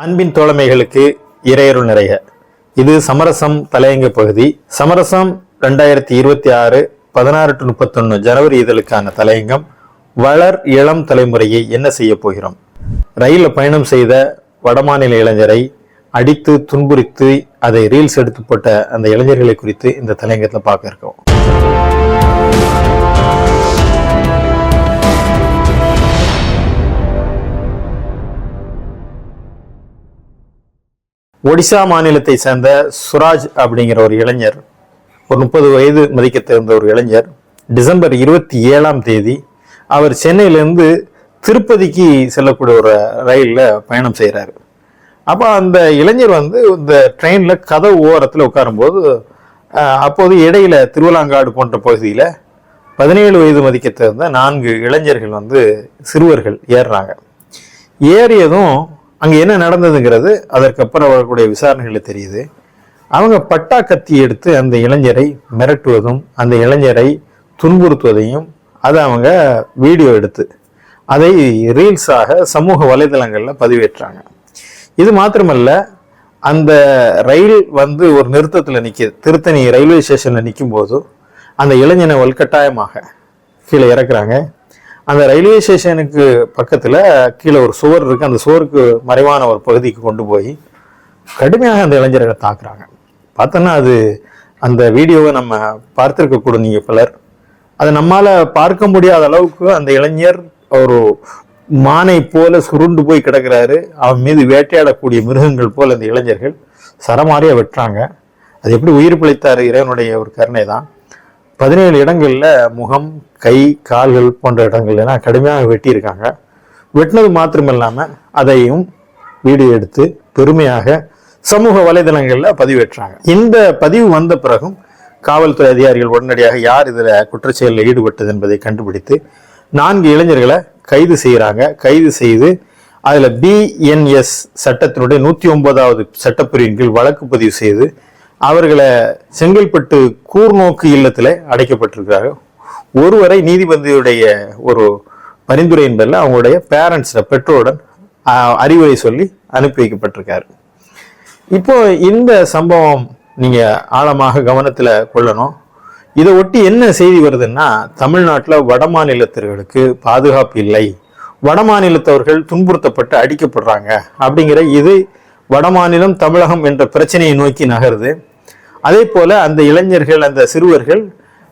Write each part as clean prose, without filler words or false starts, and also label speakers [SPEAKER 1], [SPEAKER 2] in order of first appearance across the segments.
[SPEAKER 1] அன்பின் தோழமைகளுக்கு இறையருள் நிறைய. இது சமரசம் தலையங்க பகுதி. சமரசம் 2026 16 to 31 ஜனவரி இதழுக்கான தலையங்கம். வளர் இளம் தலைமுறையை என்ன செய்ய போகிறோம்? ரயிலில் பயணம் செய்த வடமாநில இளைஞரை அடித்து துன்புறுத்தி அதை ரீல்ஸ் எடுத்து போட்ட அந்த இளைஞர்களை குறித்து இந்த தலையங்கத்தில் பார்க்க இருக்கோம். ஒடிசா மாநிலத்தை சேர்ந்த சுராஜ் அப்படிங்கிற ஒரு இளைஞர், ஒரு 30 வயது மதிக்க தேர்ந்த ஒரு இளைஞர், டிசம்பர் 27 அவர் சென்னையிலேருந்து திருப்பதிக்கு செல்லக்கூடிய ஒரு ரயிலில் பயணம் செய்கிறாரு. அப்போ அந்த இளைஞர் இந்த ட்ரெயினில் கதவு ஓரத்தில் உட்காரும்போது அப்போது இடையில திருவலாங்காடு போன்ற பகுதியில் 17 வயது மதிக்க தேர்ந்த 4 இளைஞர்கள் சிறுவர்கள் ஏறுறாங்க. ஏறியதும் அங்கே என்ன நடந்ததுங்கிறது அதற்கப்புறம் வரக்கூடிய விசாரணைகளில் தெரியுது. அவங்க பட்டா கத்தி எடுத்து அந்த இளைஞரை மிரட்டுவதும் அந்த இளைஞரை துன்புறுத்துவதையும் அதை அவங்க வீடியோ எடுத்து அதை ரீல்ஸாக சமூக வலைதளங்களில் பதிவேற்றாங்க. இது மாத்திரமல்ல, அந்த ரயில் ஒரு நிறுத்தத்தில் திருத்தணி ரயில்வே ஸ்டேஷனில் நிற்கும் போது அந்த இளைஞனை வலுக்கட்டாயமாக கீழே இறக்குறாங்க. அந்த ரயில்வே ஸ்டேஷனுக்கு பக்கத்தில் கீழே ஒரு சுவர் இருக்குது. அந்த சுவருக்கு மறைவான ஒரு பகுதிக்கு கொண்டு போய் கடுமையாக அந்த இளைஞர்களை தாக்குறாங்க. பார்த்தோன்னா அது அந்த வீடியோவை நம்ம பார்த்துருக்கக்கூடும் நீங்கள் பலர். அதை நம்மால் பார்க்க முடியாத அளவுக்கு அந்த இளைஞர் ஒரு மானை போல சுருண்டு போய் கிடக்கிறாரு. அவன் மீது வேட்டையாடக்கூடிய மிருகங்கள் போல் அந்த இளைஞர்கள் சரமாரியாக வெட்டுறாங்க. அது எப்படி உயிர் பிழைத்தார்? இறைவனுடைய ஒரு கருணை தான். 17 இடங்களில் முகம், கை, கால்கள் போன்ற இடங்கள்லாம் கடுமையாக வெட்டியிருக்காங்க. வெட்டினது மாத்திரமில்லாமல் அதையும் வீடியோ எடுத்து பெருமையாக சமூக வலைதளங்களில் பதிவேற்றாங்க. இந்த பதிவு வந்த பிறகும் காவல்துறை அதிகாரிகள் உடனடியாக யார் இதில் குற்றச்செயலில் ஈடுபட்டது என்பதை கண்டுபிடித்து 4 இளைஞர்களை கைது செய்கிறாங்க. கைது செய்து அதில் BNS சட்டத்தினுடைய 109வது சட்டப்பிரிவின் கீழ் வழக்கு பதிவு செய்து அவர்களை செங்கல்பட்டு கூர்நோக்கு இல்லத்தில் அடைக்கப்பட்டிருக்கிறார்கள். ஒருவரை நீதிபதியுடைய ஒரு பரிந்துரையின் பேரில் அவங்களுடைய பெற்றோருடன் அறிவுரை சொல்லி அனுப்பி வைக்கப்பட்டிருக்காரு. இப்போ இந்த சம்பவம் நீங்க ஆழமாக கவனத்தில் கொள்ளணும். இதை ஒட்டி என்ன செய்தி வருதுன்னா, தமிழ்நாட்டில் வட மாநிலத்தவர்களுக்கு பாதுகாப்பு இல்லை, வட மாநிலத்தவர்கள் துன்புறுத்தப்பட்டு அடிக்கப்படுறாங்க அப்படிங்கிற இது வடமாநிலம் தமிழகம் என்ற பிரச்சனையை நோக்கி நகருது. அதே போல அந்த இளைஞர்கள், அந்த சிறுவர்கள்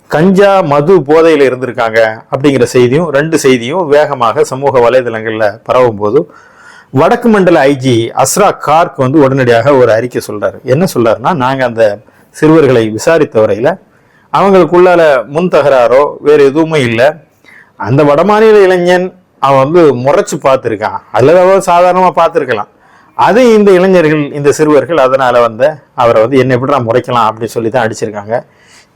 [SPEAKER 1] கஞ்சா மது போதையில் இருந்திருக்காங்க அப்படிங்கிற செய்தியும் 2 செய்தியும் வேகமாக சமூக வலைதளங்களில் பரவும் போது வடக்கு மண்டல IG அஸ்ரா கார்க் உடனடியாக ஒரு அறிக்கை சொல்றாரு. என்ன சொல்றாருன்னா, நாங்கள் அந்த சிறுவர்களை விசாரித்த வரையில அவங்களுக்குள்ளால முன் தகராறோ வேறு எதுவுமே இல்லை. அந்த வடமாநில இளைஞன் அவன் முறைச்சு பார்த்துருக்கான், அல்லது சாதாரணமாக பார்த்துருக்கலாம். அது இந்த இளைஞர்கள், இந்த சிறுவர்கள் அதனால அவரை என்ன எப்படி நான் முறைக்கலாம் அப்படின்னு சொல்லி தான் அடிச்சிருக்காங்க.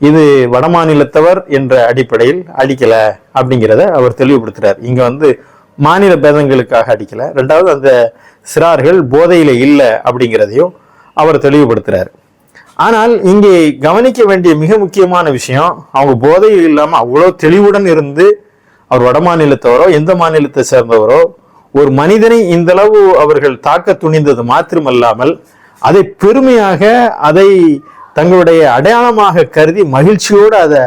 [SPEAKER 1] இது வடமாநிலத்தவர் என்ற அடிப்படையில் அடிக்கல அப்படிங்கிறத அவர் தெளிவுபடுத்துறார். இங்க மாநில பேதங்களுக்காக அடிக்கல. 2வது அந்த சிறார்கள் போதையில இல்லை அப்படிங்கிறதையும் அவர் தெளிவுபடுத்துறாரு. ஆனால் இங்கே கவனிக்க வேண்டிய மிக முக்கியமான விஷயம், அவங்க போதையில் இல்லாம அவ்வளோ தெளிவுடன் இருந்து அவர் வடமாநிலத்தவரோ எந்த மாநிலத்தை சேர்ந்தவரோ ஒரு மனிதனை இந்த அளவு அவர்கள் தாக்க துணிந்தது மாத்திரமல்லாமல் அதை பெருமையாக அதை தங்களுடைய அடையாளமாக கருதி மகிழ்ச்சியோடு அதை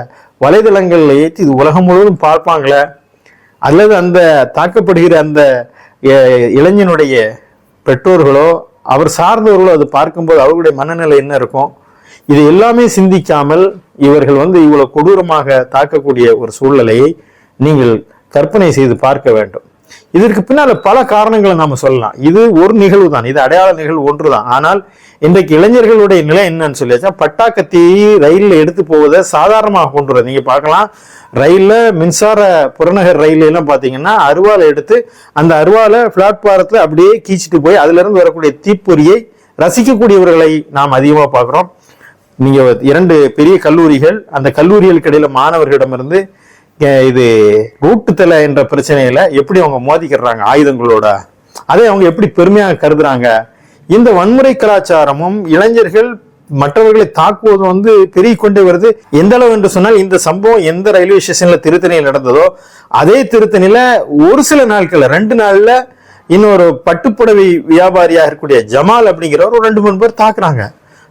[SPEAKER 1] வலைதளங்களில் ஏற்றி இது உலகம் முழுவதும் பார்ப்பாங்களே, அல்லது அந்த தாக்கப்படுகிற அந்த இளைஞனுடைய பெற்றோர்களோ அவர் சார்ந்தவர்களோ அது பார்க்கும்போது அவர்களுடைய மனநிலை என்ன இருக்கும்? இது எல்லாமே சிந்திக்காமல் இவர்கள் இவ்வளவு கொடூரமாக தாக்கக்கூடிய ஒரு சூழ்நிலையை நீங்கள் கற்பனை செய்து பார்க்க வேண்டும். இதற்கு பின்னால பல காரணங்களை நாம சொல்லலாம். இது ஒரு நிகழ்வு தான், இது அடையாள நிகழ்வு ஒன்றுதான். ஆனால் இன்றைக்கு இளைஞர்களுடைய நிலை என்னன்னு சொல்லியாச்சா, பட்டாக்கத்தியை ரயிலில் எடுத்து போவதை சாதாரணமாக கொண்டு வர நீங்க பார்க்கலாம். ரயில்ல மின்சார புறநகர் ரயில் எல்லாம் பாத்தீங்கன்னா அருவாலை எடுத்து அந்த அருவாலை பிளாட்பாரத்துல அப்படியே கீச்சிட்டு போய் அதுல இருந்து வரக்கூடிய தீப்பொறியை ரசிக்கக்கூடியவர்களை நாம் அதிகமா பார்க்கிறோம். நீங்க 2 பெரிய கல்லூரிகள், அந்த கல்லூரிகளுக்கு இடையில மாணவர்களிடமிருந்து இது ரூட்டு தலை என்ற பிரச்சனையில எப்படி அவங்க மோதிக்கிறாங்க ஆயுதங்களோட, அதை அவங்க எப்படி பெருமையாக கருதுறாங்க. இந்த வன்முறை கலாச்சாரமும் இளைஞர்கள் மற்றவர்களை தாக்குவது பெருகி கொண்டே வருது. எந்த அளவு என்று சொன்னால், இந்த சம்பவம் எந்த ரயில்வே ஸ்டேஷன்ல திருத்தணியில் நடந்ததோ அதே திருத்தணியில ஒரு சில நாட்கள்ல 2 நாள்ல இன்னொரு பட்டுப்புடவை வியாபாரியாக இருக்கக்கூடிய ஜமால் அப்படிங்கிறவர் ஒரு 2-3 பேர் தாக்குறாங்க.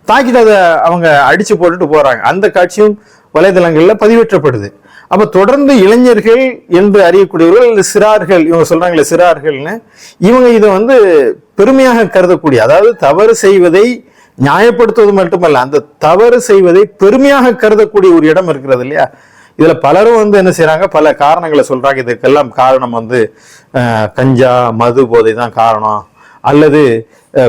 [SPEAKER 1] தாக்கிட்டு அதை அவங்க அடிச்சு போட்டுட்டு போறாங்க. அந்த காட்சியும் வலைதளங்கள்ல பதிவேற்றப்படுது. அப்ப தொடர்ந்து இளைஞர்கள் என்று அறியக்கூடியவர்கள் சிறார்கள், இவங்க சொல்றாங்களே சிறார்கள்னு, இவங்க இதை பெருமையாக கருதக்கூடிய, அதாவது தவறு செய்வதை நியாயப்படுத்துவது மட்டுமல்ல, அந்த தவறு செய்வதை பெருமையாக கருதக்கூடிய ஒரு இடம் இருக்கிறது இல்லையா? இதுல பலரும் என்ன செய்யறாங்க, பல காரணங்களை சொல்றாங்க. இதுக்கெல்லாம் காரணம் கஞ்சா மது போதை தான் காரணம், அல்லது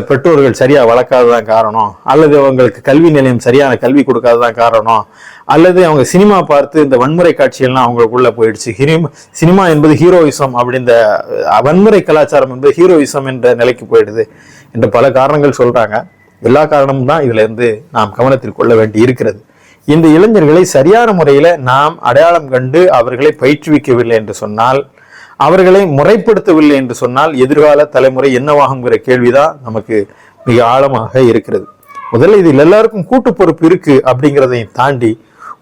[SPEAKER 1] பெற்றோர்கள் சரியா வளர்க்காததான் காரணம், அல்லது அவங்களுக்கு கல்வி நிலையம் சரியான கல்வி கொடுக்காததான் காரணம், அல்லது அவங்க சினிமா பார்த்து இந்த வன்முறை காட்சிகள்லாம் அவங்களுக்குள்ள போயிடுச்சு. சினிமா என்பது ஹீரோயிசம், அப்படி இந்த வன்முறை கலாச்சாரம் என்பது ஹீரோயிசம் என்ற நிலைக்கு போயிடுது என்ற பல காரணங்கள் சொல்றாங்க. எல்லா காரணமும் தான் இதுல இருந்து நாம் கவனத்தில் கொள்ள வேண்டி இருக்கிறது. இந்த இளைஞர்களை சரியான முறையில நாம் அடையாளம் கண்டு அவர்களை பயிற்றுவிக்கவில்லை என்று சொன்னால், அவர்களை முறைப்படுத்தவில்லை என்று சொன்னால், எதிர்கால தலைமுறை என்னவாகுங்கிற கேள்விதான் நமக்கு மிக ஆழமாக இருக்கிறது. முதல்ல இதில் எல்லாருக்கும் கூட்டு பொறுப்பு இருக்கு அப்படிங்கிறதையும் தாண்டி,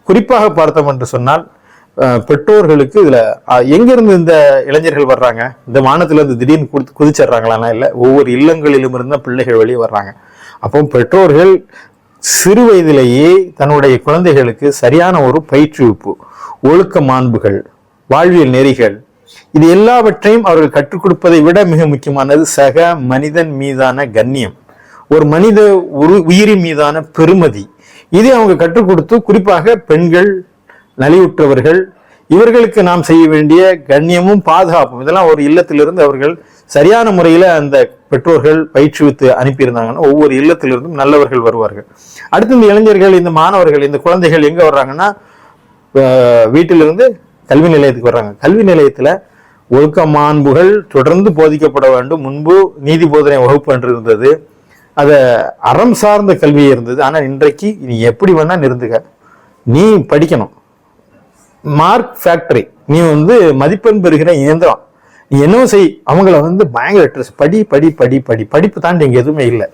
[SPEAKER 1] குறிப்பாக பார்த்தோம் என்று சொன்னால், பெற்றோர்களுக்கு இதுல எங்கிருந்து இந்த இளைஞர்கள் வர்றாங்க, இந்த வானத்திலிருந்து திடீர்னு குதிச்சிடுறாங்களான்னா இல்லை, ஒவ்வொரு இல்லங்களிலும் இருந்த பிள்ளைகள் வெளியே வர்றாங்க. அப்போ பெற்றோர்கள் சிறு வயதிலேயே தன்னுடைய குழந்தைகளுக்கு சரியான ஒரு பயிற்றுவிப்பு, ஒழுக்க மாண்புகள், வாழ்வியல் நெறிகள், இது எல்லாவற்றையும் அவர்கள் கற்றுக் கொடுப்பதை விட மிக முக்கியமானது சக மனிதன் மீதான கண்ணியம், ஒரு மனித உயிரின் மீதான பெருமதி. இதை அவங்க கற்றுக் கொடுத்து, குறிப்பாக பெண்கள், நலிவுற்றவர்கள், இவர்களுக்கு நாம் செய்ய வேண்டிய கண்ணியமும் பாதுகாப்பும், இதெல்லாம் ஒரு இல்லத்திலிருந்து அவர்கள் சரியான முறையில அந்த பெற்றோர்கள் பயிற்றுவித்து அனுப்பியிருந்தாங்கன்னா ஒவ்வொரு இல்லத்திலிருந்தும் நல்லவர்கள் வருவார்கள். அடுத்து இந்த இளைஞர்கள், இந்த மாணவர்கள், இந்த குழந்தைகள் எங்க வர்றாங்கன்னா வீட்டிலிருந்து கல்வி நிலையத்துக்கு வர்றாங்க. கல்வி நிலையத்துல ஒழுக்க மாண்புகள் தொடர்ந்து போதிக்கப்பட வேண்டும். முன்பு நீதி போதனை வகுப்பு என்று இருந்தது, அத அறம் சார்ந்த கல்வி இருந்தது. ஆனா இன்றைக்கு நீ எப்படி வேணா நிறுந்துக, நீ படிக்கணும், மார்க் ஃபேக்டரி, நீ மதிப்பெண் பெறுகிற இயந்திரம், நீ என்னவும் செய். அவங்கள பயங்கர ட்ரெஸ், படி படி படி படி, படிப்பு தாண்டி இங்க எதுவுமே இல்லை.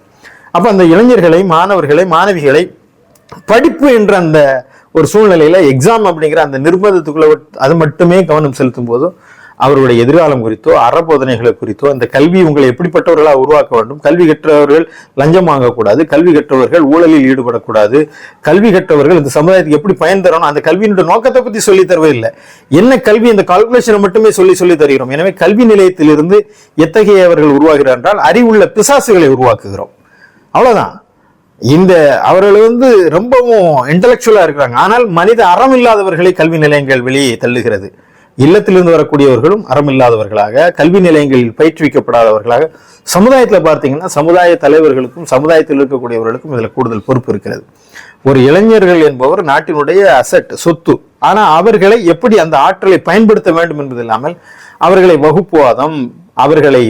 [SPEAKER 1] அப்ப அந்த இளைஞர்களை, மாணவர்களை, மாணவிகளை படிப்பு என்ற அந்த ஒரு சூழ்நிலையில எக்ஸாம் அப்படிங்கிற அந்த நிர்பந்தத்துக்குள்ள அது மட்டுமே கவனம் செலுத்தும் போதும் அவருடைய எதிர்காலம் குறித்தோ, அறபோதனைகளை குறித்தோ, அந்த கல்வி உங்களை எப்படிப்பட்டவர்களாக உருவாக்க வேண்டும், கல்வி கற்றவர்கள் லஞ்சம் வாங்கக்கூடாது, கல்வி கற்றவர்கள் ஊழலில் ஈடுபடக்கூடாது, கல்வி கற்றவர்கள் இந்த சமுதாயத்துக்கு எப்படி பயன் தரணும், அந்த கல்வியினுடைய நோக்கத்தை பத்தி சொல்லி தரவே இல்லை. என்ன கல்வி, இந்த கால்குலேஷனை மட்டுமே சொல்லி தருகிறோம். எனவே கல்வி நிலையத்திலிருந்து எத்தகையவர்கள் உருவாகிறார் என்றால் அறிவுள்ள பிசாசுகளை உருவாக்குகிறோம், அவ்வளவுதான். இந்த அவர்கள் ரொம்பவும் இன்டலெக்சுவலா இருக்கிறாங்க. ஆனால் மனித அறம் இல்லாதவர்களை கல்வி நிலையங்கள் வெளியே தள்ளுகிறது. இல்லத்திலிருந்து வரக்கூடியவர்களும் அறமில்லாதவர்களாக, கல்வி நிலையங்களில் பயிற்றுவிக்கப்படாதவர்களாக, சமுதாயத்துல பார்த்தீங்கன்னா சமுதாய தலைவர்களுக்கும் சமுதாயத்தில் இருக்கக்கூடியவர்களுக்கும் இதுல கூடுதல் பொறுப்பு இருக்கிறது. ஒரு இளைஞர்கள் என்பவர் நாட்டினுடைய அசட், சொத்து. ஆனா அவர்களை எப்படி அந்த ஆற்றலை பயன்படுத்த வேண்டும் என்பது இல்லாமல் அவர்களை வகுப்புவாதம், அவர்களை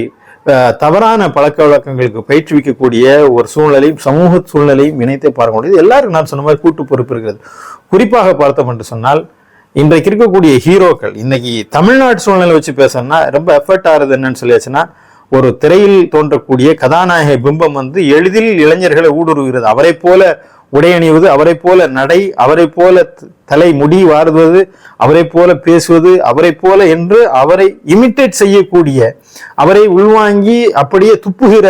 [SPEAKER 1] தவறான பழக்க வழக்கங்களுக்கு பயிற்றுவிக்கக்கூடிய ஒரு சூழ்நிலையும் சமூக சூழ்நிலையும் இணைத்தே பார்க்க முடியுது. எல்லாருக்கும் நான் சொன்ன மாதிரி கூட்டு பொறுப்பு இருக்கிறது. குறிப்பாக பார்த்தோம் என்று சொன்னால், இன்றைக்கு இருக்கக்கூடிய ஹீரோக்கள், இன்னைக்கு தமிழ்நாட்டு சூழ்நிலை வச்சு பேசணும்னா ரொம்ப எஃபர்ட் ஆகுது. என்னன்னு சொல்லியாச்சுன்னா, ஒரு திரையில் தோன்றக்கூடிய கதாநாயக பிம்பம் எளிதில் இளைஞர்களை ஊடுருவுகிறது. அவரை போல உடை அணிவது, அவரை போல நடை, அவரை போல தலை முடி வாருவது, அவரை போல பேசுவது, அவரை போல என்று அவரை இமிட்டேட் செய்யக்கூடிய, அவரை உள்வாங்கி அப்படியே துப்புகிற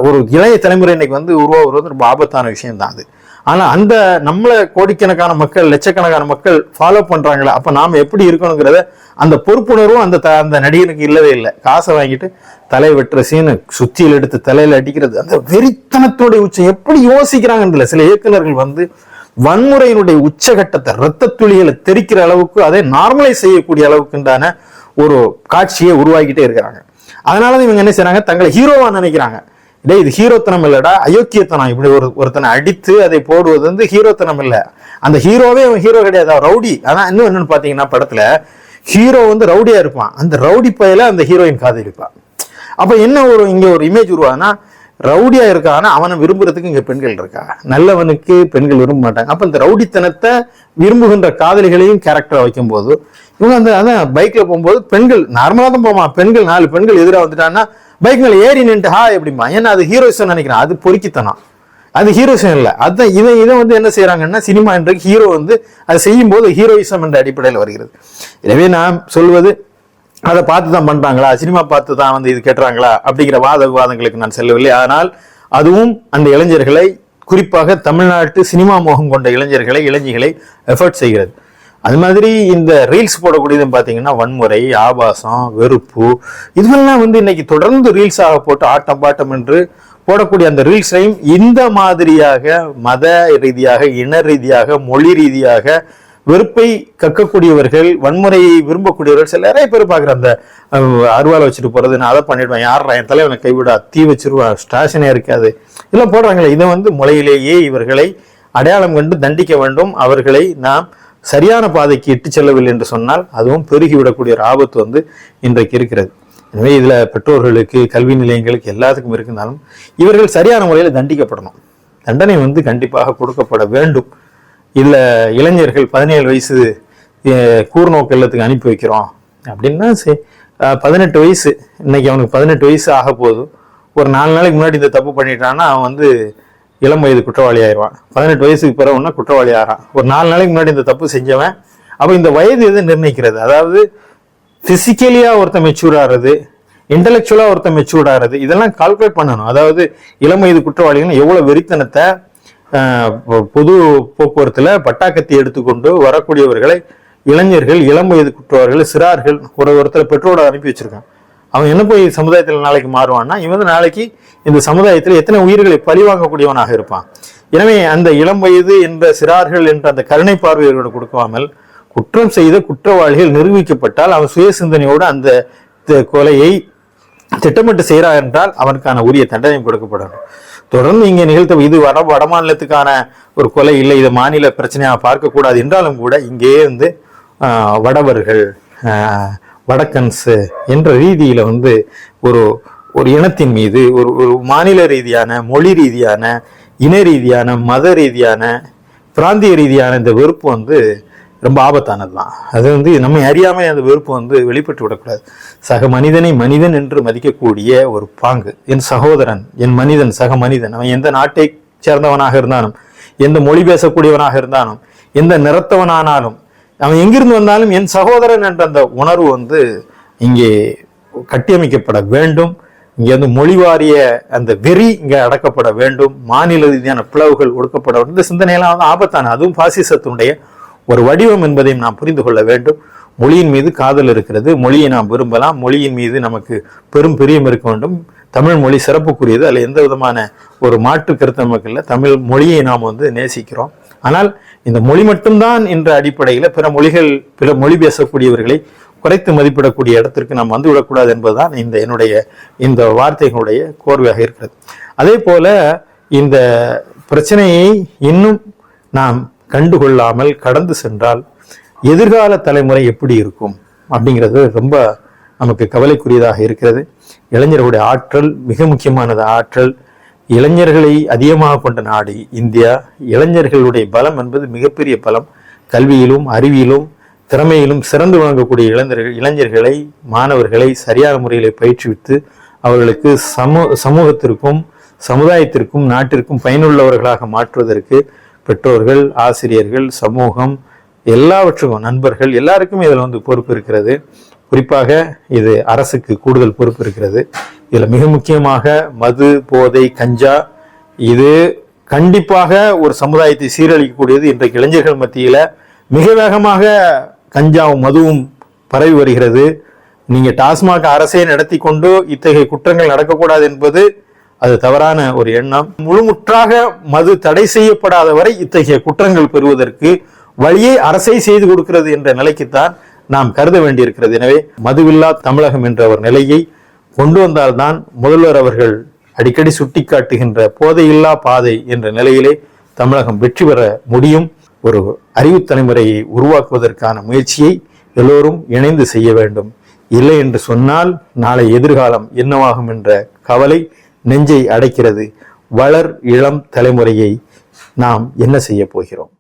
[SPEAKER 1] ஒரு இளைய தலைமுறை இன்னைக்கு உருவாகிறது ரொம்ப ஆபத்தான விஷயம் தான் அது. ஆனா அந்த நம்மளை கோடிக்கணக்கான மக்கள், லட்சக்கணக்கான மக்கள் ஃபாலோ பண்றாங்களே, அப்ப நாம எப்படி இருக்கணுங்கிறத அந்த பொறுப்புணர்வும் அந்த நடிகனுக்கு இல்லவே இல்லை. காசை வாங்கிட்டு தலை வெட்டுற சீனு, சுத்தியில் எடுத்து தலையில அடிக்கிறது, அந்த வெறித்தனத்தோடைய உச்சம் எப்படி யோசிக்கிறாங்கன்றதுல சில இயக்குநர்கள் வன்முறையினுடைய உச்சகட்டத்தை, ரத்த துளிகளை தெரிக்கிற அளவுக்கு அதை நார்மலைஸ் செய்யக்கூடிய அளவுக்குண்டான ஒரு காட்சியை உருவாக்கிட்டே இருக்கிறாங்க. அதனாலதான் இவங்க என்ன செய்யறாங்க, தங்களை ஹீரோவா நினைக்கிறாங்க. இது ஹீரோத்தனம் இல்லடா, அயோக்கியத்தனம். இப்படி ஒருத்தனை அடித்து அதை போடுவது ஹீரோத்தனம் இல்லை. அந்த ஹீரோவே அவன் ஹீரோ கிடையாது, ரவுடி. ஆனா இன்னும் என்னன்னு பாத்தீங்கன்னா, படத்துல ஹீரோ ரவுடியா இருப்பான், அந்த ரவுடி பையில அந்த ஹீரோயின் காதலிப்பான். அப்ப என்ன இங்க ஒரு இமேஜ் உருவானா, ரவுடியா இருக்கான்னா அவனை விரும்புறதுக்கு இங்க பெண்கள் இருக்கா, நல்லவனுக்கு பெண்கள் விரும்ப மாட்டாங்க. அப்ப இந்த ரவுடித்தனத்தை விரும்புகின்ற காதலிகளையும் கேரக்டரா வைக்கும் போது இவங்க அதான் பைக்ல போகும்போது பெண்கள் நார்மலா தான் போமா, பெண்கள் 4 பெண்கள் எதிராக வந்துட்டாங்கன்னா பைக் மேல ஏறி நின்று ஹா எப்படிமா, ஏன்னா அது ஹீரோயிசம் நினைக்கிறேன், அது பொறுக்கித்தனம், அது ஹீரோயிசம் இல்லை. அதுதான் இதை என்ன செய்யறாங்கன்னா, சினிமா இன்றைக்கு ஹீரோ அதை செய்யும் போது ஹீரோயிசம் என்ற அடிப்படையில் வருகிறது. எனவே நான் சொல்வது, அதை பார்த்து தான் பண்றாங்களா, சினிமா பார்த்து தான் வந்து இது கேட்டுறாங்களா அப்படிங்கிற விவாதங்களுக்கு நான் செல்லவில்லை. ஆனால் அதுவும் அந்த இளைஞர்களை, குறிப்பாக தமிழ்நாட்டு சினிமா மோகம் கொண்ட இளைஞர்களை எஃபர்ட் செய்கிறது. அது மாதிரி இந்த ரீல்ஸ் போடக்கூடியது பார்த்தீங்கன்னா வன்முறை, ஆபாசம், வெறுப்பு, இதுவெல்லாம் வந்து இன்னைக்கு தொடர்ந்து ரீல்ஸாக போட்டு ஆட்டம் பாட்டம் என்று போடக்கூடிய அந்த ரீல்ஸையும் இந்த மாதிரியாக மத ரீதியாக, இன ரீதியாக, மொழி ரீதியாக வெறுப்பை கக்கக்கூடியவர்கள், வன்முறையை விரும்பக்கூடியவர்கள் சில நிறைய பேர் பார்க்குற அந்த அருவாலை வச்சுட்டு போறது, நான் அதை பண்ணிடுவேன், யாரா என் தலைவனை கைவிடா, தீ வச்சிருவேன், ஸ்டேஷனே இருக்காது, இதெல்லாம் போடுறாங்களே. இதை வந்து முளையிலேயே இவர்களை அடையாளம் கண்டு தண்டிக்க வேண்டும். அவர்களை நாம் சரியான பாதைக்கு இட்டு செல்லவில்லை என்று சொன்னால் அதுவும் பெருகிவிடக்கூடிய ஒரு ஆபத்து வந்து இன்றைக்கு இருக்கிறது. எனவே இதுல பெற்றோர்களுக்கு, கல்வி நிலையங்களுக்கு எல்லாத்துக்கும் இருந்தாலும் இவர்கள் சரியான முறையில் தண்டிக்கப்படணும். தண்டனை வந்து கண்டிப்பாக கொடுக்கப்பட வேண்டும். இல்லை இளைஞர்கள் 17 வயசு கூர்நோக்கு இல்லத்துக்கு அனுப்பி வைக்கிறோம் அப்படின்னா 18 வயசு, இன்னைக்கு அவனுக்கு 18 வயசு ஆக போகுது. ஒரு 4 நாளைக்கு முன்னாடி இந்த தப்பு பண்ணிட்டான்னா அவன் வந்து இளம் வயது குற்றவாளி ஆயிடுவான். 18 வயசுக்கு பிறகுன்னா குற்றவாளி ஆகிறான். ஒரு 4 நாளைக்கு முன்னாடி இந்த தப்பு செஞ்சவன். அப்போ இந்த வயது எது நிர்ணயிக்கிறது? அதாவது பிசிக்கலியா ஒருத்தன் மெச்சூர் ஆகிறது, இன்டெலெக்சுவலா ஒருத்தன் மெச்சூர் ஆகிறது, இதெல்லாம் கால்குலேட் பண்ணணும். அதாவது இளம் வயது குற்றவாளிகள் எவ்வளவு வெறித்தனத்தை பொது போக்குவரத்துல பட்டாக்கத்தி எடுத்துக்கொண்டு வரக்கூடியவர்களை இளைஞர்கள், இளம் வயது குற்றவாளிகள், சிறார்கள் ஒருத்தர் பெற்றோட அனுப்பி வச்சிருக்கான். அவன் என்ன போய் சமுதாயத்தில் நாளைக்கு மாறுவான்னா, இவன் வந்து நாளைக்கு இந்த சமுதாயத்தில் எத்தனை உயிர்களை பழிவாங்கக்கூடியவனாக இருப்பான். எனவே அந்த இளம் வயது என்ற சிறார்கள் என்ற அந்த கருணை பார்வையோடு கொடுக்காமல் குற்றம் செய்த குற்றவாளிகள் நிரூபிக்கப்பட்டால் அவன் சுய சிந்தனையோடு அந்த கொலையை திட்டமிட்டு செய்கிறார் என்றால் அவனுக்கான உரிய தண்டனை கொடுக்கப்படணும். தொடர்ந்து இங்கே நிகழ்த்த இது வட மாநிலத்துக்கான ஒரு கொலை இல்லை, இதை மாநில பிரச்சனையாக பார்க்கக்கூடாது என்றாலும் கூட இங்கே வந்து வடவர்கள், வடக்கன்ஸ் என்ற ரீதியில வந்து ஒரு இனத்தின் மீது ஒரு மாநில ரீதியான, மொழி ரீதியான, இன ரீதியான, மத ரீதியான, பிராந்திய ரீதியான இந்த வெறுப்பு வந்து ரொம்ப ஆபத்தானது தான். அது வந்து நம்ம அறியாமல் அந்த வெறுப்பு வந்து வெளிப்பட்டு விடக்கூடாது. சக மனிதனை மனிதன் என்று மதிக்கக்கூடிய ஒரு பாங்கு, என் சகோதரன், என் மனிதன், சக மனிதன், அவன் எந்த நாட்டை சேர்ந்தவனாக இருந்தாலும், எந்த மொழி பேசக்கூடியவனாக இருந்தாலும், எந்த நிறத்தவனானாலும், அவன் எங்கிருந்து வந்தாலும் என் சகோதரன் என்ற அந்த உணர்வு வந்து இங்கே கட்டியமைக்கப்பட வேண்டும். இங்கே வந்து மொழிவாரிய அந்த வெறி இங்கே அடக்கப்பட வேண்டும். மாநில ரீதியான பிளவுகள் ஒடுக்கப்பட வேண்டும். இந்த சிந்தனையெல்லாம் வந்து ஆபத்தான, அதுவும் பாசிசத்தினுடைய ஒரு வடிவம் என்பதையும் நாம் புரிந்து கொள்ள வேண்டும். மொழியின் மீது காதல் இருக்கிறது, மொழியை நாம் விரும்பலாம், மொழியின் மீது நமக்கு பெரும் பிரியம் இருக்க வேண்டும். தமிழ் மொழி சிறப்புக்குரியது, அதில் எந்த விதமான ஒரு மாற்று கருத்து நமக்கு இல்லை. தமிழ் மொழியை நாம் வந்து நேசிக்கிறோம். ஆனால் இந்த மொழி மட்டும்தான் என்ற அடிப்படையில் பிற மொழி பேசக்கூடியவர்களை குறைத்து மதிப்பிடக்கூடிய இடத்திற்கு நாம் வந்துவிடக்கூடாது என்பதுதான் என்னுடைய இந்த வார்த்தைகளுடைய கோர்வையாக இருக்கிறது. அதே போல இந்த பிரச்சனையை இன்னும் நாம் கண்டுகொள்ளாமல் கடந்து சென்றால் எதிர்கால தலைமுறை எப்படி இருக்கும் அப்படிங்கிறது ரொம்ப நமக்கு கவலைக்குரியதாக இருக்கிறது. இளைஞர்களுடைய ஆற்றல் மிக முக்கியமானது. ஆற்றல், இளைஞர்களை அதிகமாக கொண்ட நாடு இந்தியா. இளைஞர்களுடைய பலம் என்பது மிகப்பெரிய பலம். கல்வியிலும் அறிவியலும் திறமையிலும் சிறந்து விளங்கக்கூடிய இளைஞர்களை, மாணவர்களை சரியான முறையில் பயிற்றுவித்து அவர்களுக்கு சமூகத்திற்கும் சமுதாயத்திற்கும் நாட்டிற்கும் பயனுள்ளவர்களாக மாற்றுவதற்கு பெற்றோர்கள், ஆசிரியர்கள், சமூகம், எல்லாவற்றுக்கும் நண்பர்கள் எல்லாருக்கும் இதில் வந்து பொறுப்பு இருக்கிறது. குறிப்பாக இது அரசுக்கு கூடுதல் பொறுப்பு இருக்கிறது. இதில் மிக முக்கியமாக மது, போதை, கஞ்சா, இது கண்டிப்பாக ஒரு சமுதாயத்தை சீரழிக்கக்கூடியது. இன்றைக்கு இளைஞர்கள் மத்தியில மிக வேகமாக கஞ்சாவும் மதுவும் பரவி வருகிறது. நீங்க டாஸ்மாக் அரசை நடத்தி கொண்டு இத்தகைய குற்றங்கள் நடக்கக்கூடாது என்பது அது தவறான ஒரு எண்ணம். முழுமுற்றாக மது தடை செய்யப்படாத வரை இத்தகைய குற்றங்கள் பெறுவதற்கு வழியை அரசை செய்து கொடுக்கிறது என்ற நிலைக்குத்தான் நாம் கருத வேண்டியிருக்கிறது. எனவே மதுவில்லா தமிழகம் என்ற ஒரு நிலையை கொண்டு வந்தால்தான் முதல்வர் அவர்கள் அடிக்கடி சுட்டிக்காட்டுகின்ற போதையில்லா பாதை என்ற நிலையிலே தமிழகம் வெற்றி பெற முடியும். ஒரு அறிவு தலைமுறையை உருவாக்குவதற்கான முயற்சியை எல்லோரும் இணைந்து செய்ய வேண்டும். இல்லை என்று சொன்னால் நாளை எதிர்காலம் என்னவாகும் என்ற கவலை நெஞ்சை அடைக்கிறது. வளர் இளம் தலைமுறையை நாம் என்ன செய்ய போகிறோம்?